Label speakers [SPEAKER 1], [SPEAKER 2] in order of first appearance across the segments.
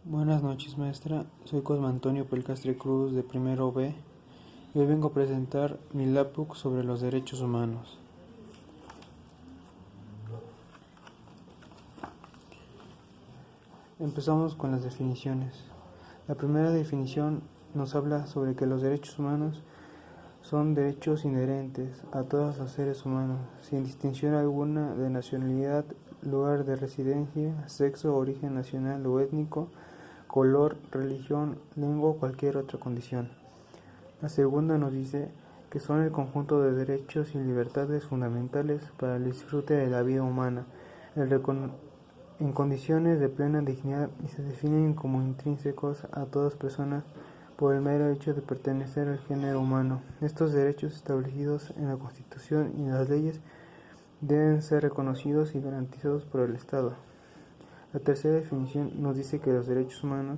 [SPEAKER 1] Buenas noches, maestra. Soy Cosme Antonio Pelcastre Cruz, de primero B, y hoy vengo a presentar mi LAPUC sobre los derechos humanos. Empezamos con las definiciones. La primera definición nos habla sobre que los derechos humanos son derechos inherentes a todos los seres humanos, sin distinción alguna de nacionalidad, lugar de residencia, sexo, origen nacional o étnico, color, religión, lengua o cualquier otra condición. La segunda nos dice que son el conjunto de derechos y libertades fundamentales para el disfrute de la vida humana, en condiciones de plena dignidad, y se definen como intrínsecos a todas personas por el mero hecho de pertenecer al género humano. Estos derechos, establecidos en la Constitución y en las leyes, deben ser reconocidos y garantizados por el Estado. La tercera definición nos dice que los derechos humanos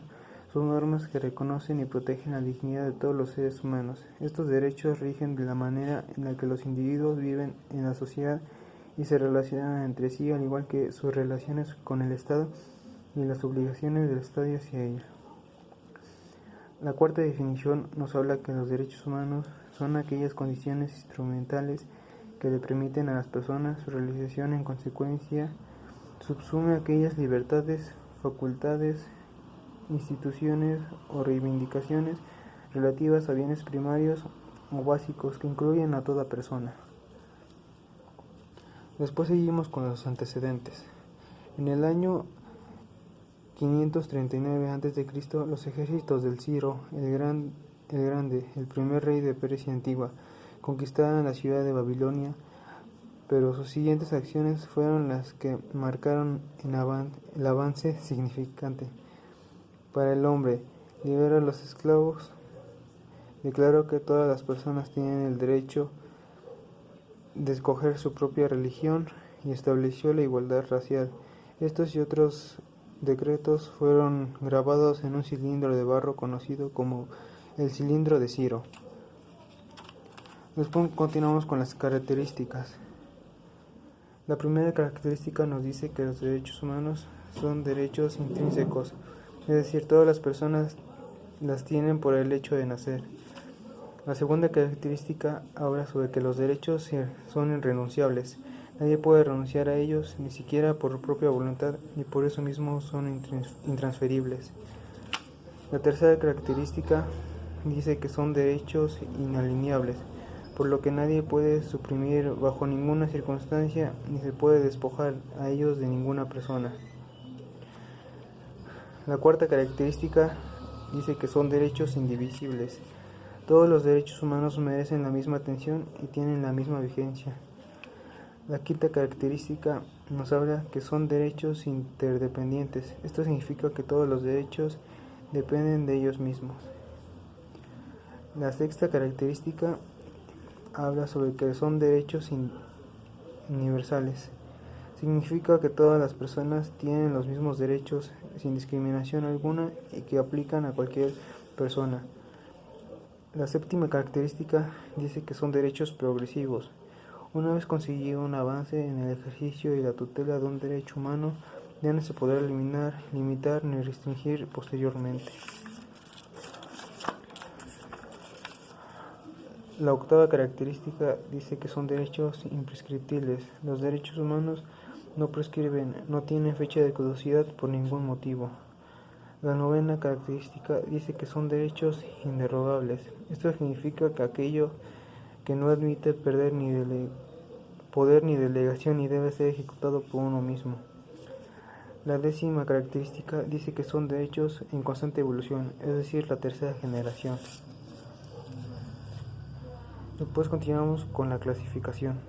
[SPEAKER 1] son normas que reconocen y protegen la dignidad de todos los seres humanos. Estos derechos rigen de la manera en la que los individuos viven en la sociedad y se relacionan entre sí, al igual que sus relaciones con el Estado y las obligaciones del Estado hacia ellos. La cuarta definición nos habla que los derechos humanos son aquellas condiciones instrumentales que le permiten a las personas su realización. En consecuencia, subsume aquellas libertades, facultades, instituciones o reivindicaciones relativas a bienes primarios o básicos que incluyen a toda persona. Después seguimos con los antecedentes. En el año 539 a.C., los ejércitos del Ciro el Grande, el primer rey de Persia antigua, conquistaron la ciudad de Babilonia, pero sus siguientes acciones fueron las que marcaron el avance significante. Para el hombre, liberó a los esclavos, declaró que todas las personas tienen el derecho de escoger su propia religión y estableció la igualdad racial. Estos y otros decretos fueron grabados en un cilindro de barro conocido como el cilindro de Ciro. Después continuamos con las características. La primera característica nos dice que los derechos humanos son derechos intrínsecos, es decir, todas las personas las tienen por el hecho de nacer. La segunda característica habla sobre que los derechos son irrenunciables. Nadie puede renunciar a ellos, ni siquiera por propia voluntad, y por eso mismo son intransferibles. La tercera característica dice que son derechos inalienables, por lo que nadie puede suprimir bajo ninguna circunstancia, ni se puede despojar a ellos de ninguna persona. La cuarta característica dice que son derechos indivisibles. Todos los derechos humanos merecen la misma atención y tienen la misma vigencia. La quinta característica nos habla que son derechos interdependientes. Esto significa que todos los derechos dependen de ellos mismos. La sexta característica habla sobre que son derechos universales. Significa que todas las personas tienen los mismos derechos sin discriminación alguna y que aplican a cualquier persona. La séptima característica dice que son derechos progresivos. Una vez conseguido un avance en el ejercicio y la tutela de un derecho humano, ya no se podrá eliminar, limitar ni restringir posteriormente. La octava característica dice que son derechos imprescriptibles. Los derechos humanos no prescriben, no tienen fecha de caducidad por ningún motivo. La novena característica dice que son derechos inderogables. Esto significa que aquello que no admite perder ni poder ni delegación y debe ser ejecutado por uno mismo. La décima característica dice que son derechos en constante evolución, es decir, la tercera generación. Después continuamos con la clasificación.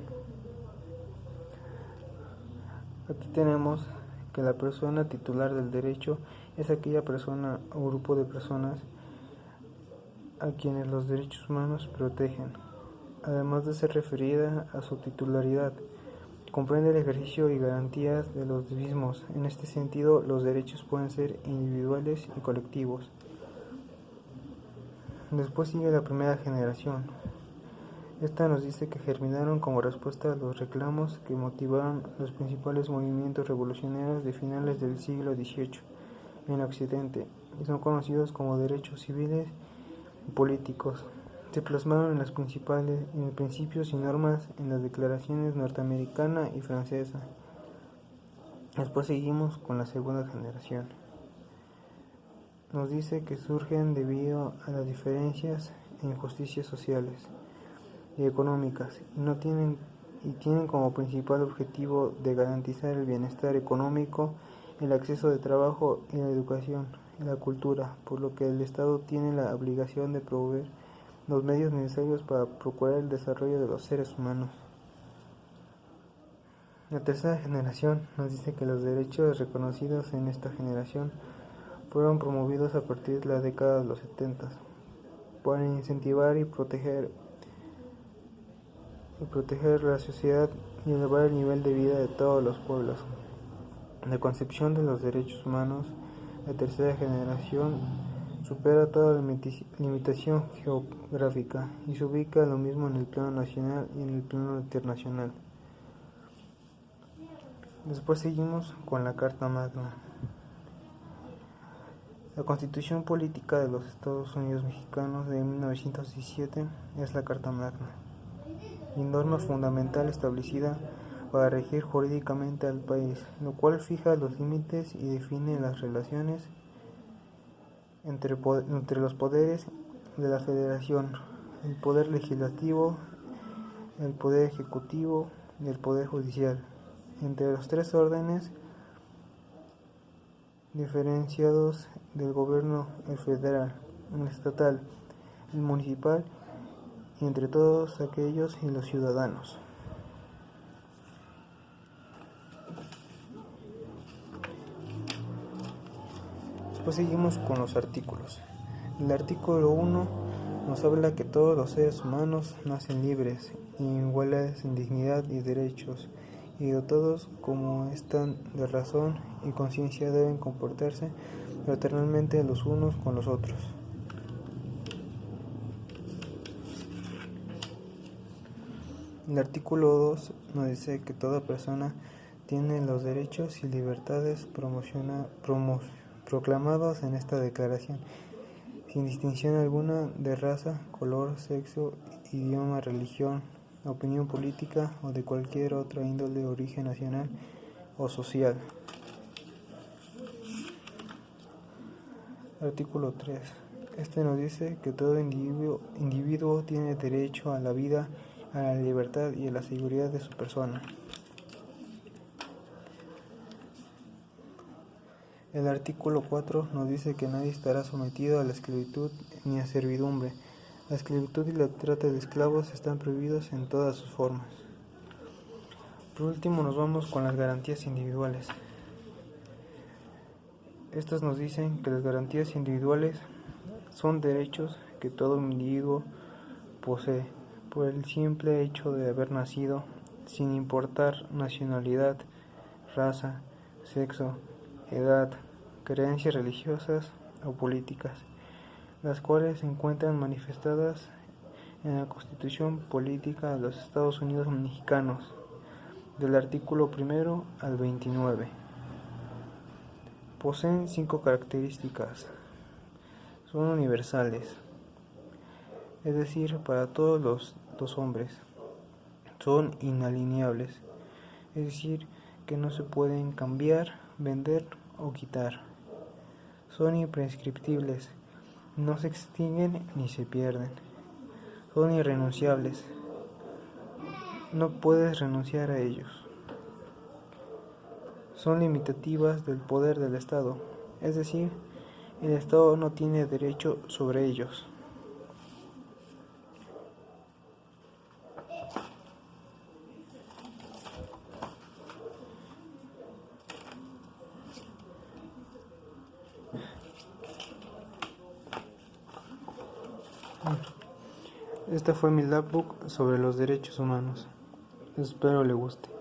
[SPEAKER 1] Aquí tenemos que la persona titular del derecho es aquella persona o grupo de personas a quienes los derechos humanos protegen, además de ser referida a su titularidad. Comprende el ejercicio y garantías de los mismos. En este sentido, los derechos pueden ser individuales y colectivos. Después sigue la primera generación. Esta nos dice que germinaron como respuesta a los reclamos que motivaron los principales movimientos revolucionarios de finales del siglo XVIII. en Occidente y son conocidos como derechos civiles y políticos. Se plasmaron en los principios y normas en las declaraciones norteamericana y francesa. Después seguimos con la segunda generación. Nos dice que surgen debido a las diferencias e injusticias sociales y económicas y tienen como principal objetivo de garantizar el bienestar económico, el acceso de trabajo y la educación y la cultura, por lo que el Estado tiene la obligación de proveer los medios necesarios para procurar el desarrollo de los seres humanos. La tercera generación nos dice que los derechos reconocidos en esta generación fueron promovidos a partir de la década de los 70 para incentivar y proteger la sociedad y elevar el nivel de vida de todos los pueblos. La concepción de los derechos humanos, la tercera generación supera toda limitación geográfica y se ubica lo mismo en el plano nacional y en el plano internacional. Después seguimos con la Carta Magna. La Constitución Política de los Estados Unidos Mexicanos de 1917 es la Carta Magna y norma fundamental establecida para regir jurídicamente al país, lo cual fija los límites y define las relaciones entre los poderes de la Federación, el poder legislativo, el poder ejecutivo y el poder judicial, entre los tres órdenes diferenciados del gobierno: el federal, el estatal, el municipal, y entre todos aquellos y los ciudadanos. Después seguimos con los artículos. El artículo 1 nos habla que todos los seres humanos nacen libres y iguales en dignidad y derechos, y dotados como están de razón y conciencia deben comportarse fraternalmente los unos con los otros. El artículo 2 nos dice que toda persona tiene los derechos y libertades proclamados en esta declaración, sin distinción alguna de raza, color, sexo, idioma, religión, opinión política o de cualquier otra índole, origen nacional o social. Artículo 3. Este nos dice que todo individuo tiene derecho a la vida, a la libertad y a la seguridad de su persona. El artículo 4 nos dice que nadie estará sometido a la esclavitud ni a servidumbre. La esclavitud y la trata de esclavos están prohibidos en todas sus formas. Por último nos vamos con las garantías individuales. Estas nos dicen que las garantías individuales son derechos que todo individuo posee por el simple hecho de haber nacido, sin importar nacionalidad, raza, sexo, edad, creencias religiosas o políticas, las cuales se encuentran manifestadas en la Constitución Política de los Estados Unidos Mexicanos, del artículo 1 al 29. Poseen 5 características. Son universales, es decir, para todos los hombres. Son inalienables, es decir, que no se pueden cambiar, vender o quitar. Son imprescriptibles, no se extinguen ni se pierden. Son irrenunciables, no puedes renunciar a ellos. Son limitativas del poder del Estado, es decir, el Estado no tiene derecho sobre ellos. Esta fue mi labbook sobre los derechos humanos. Espero le guste.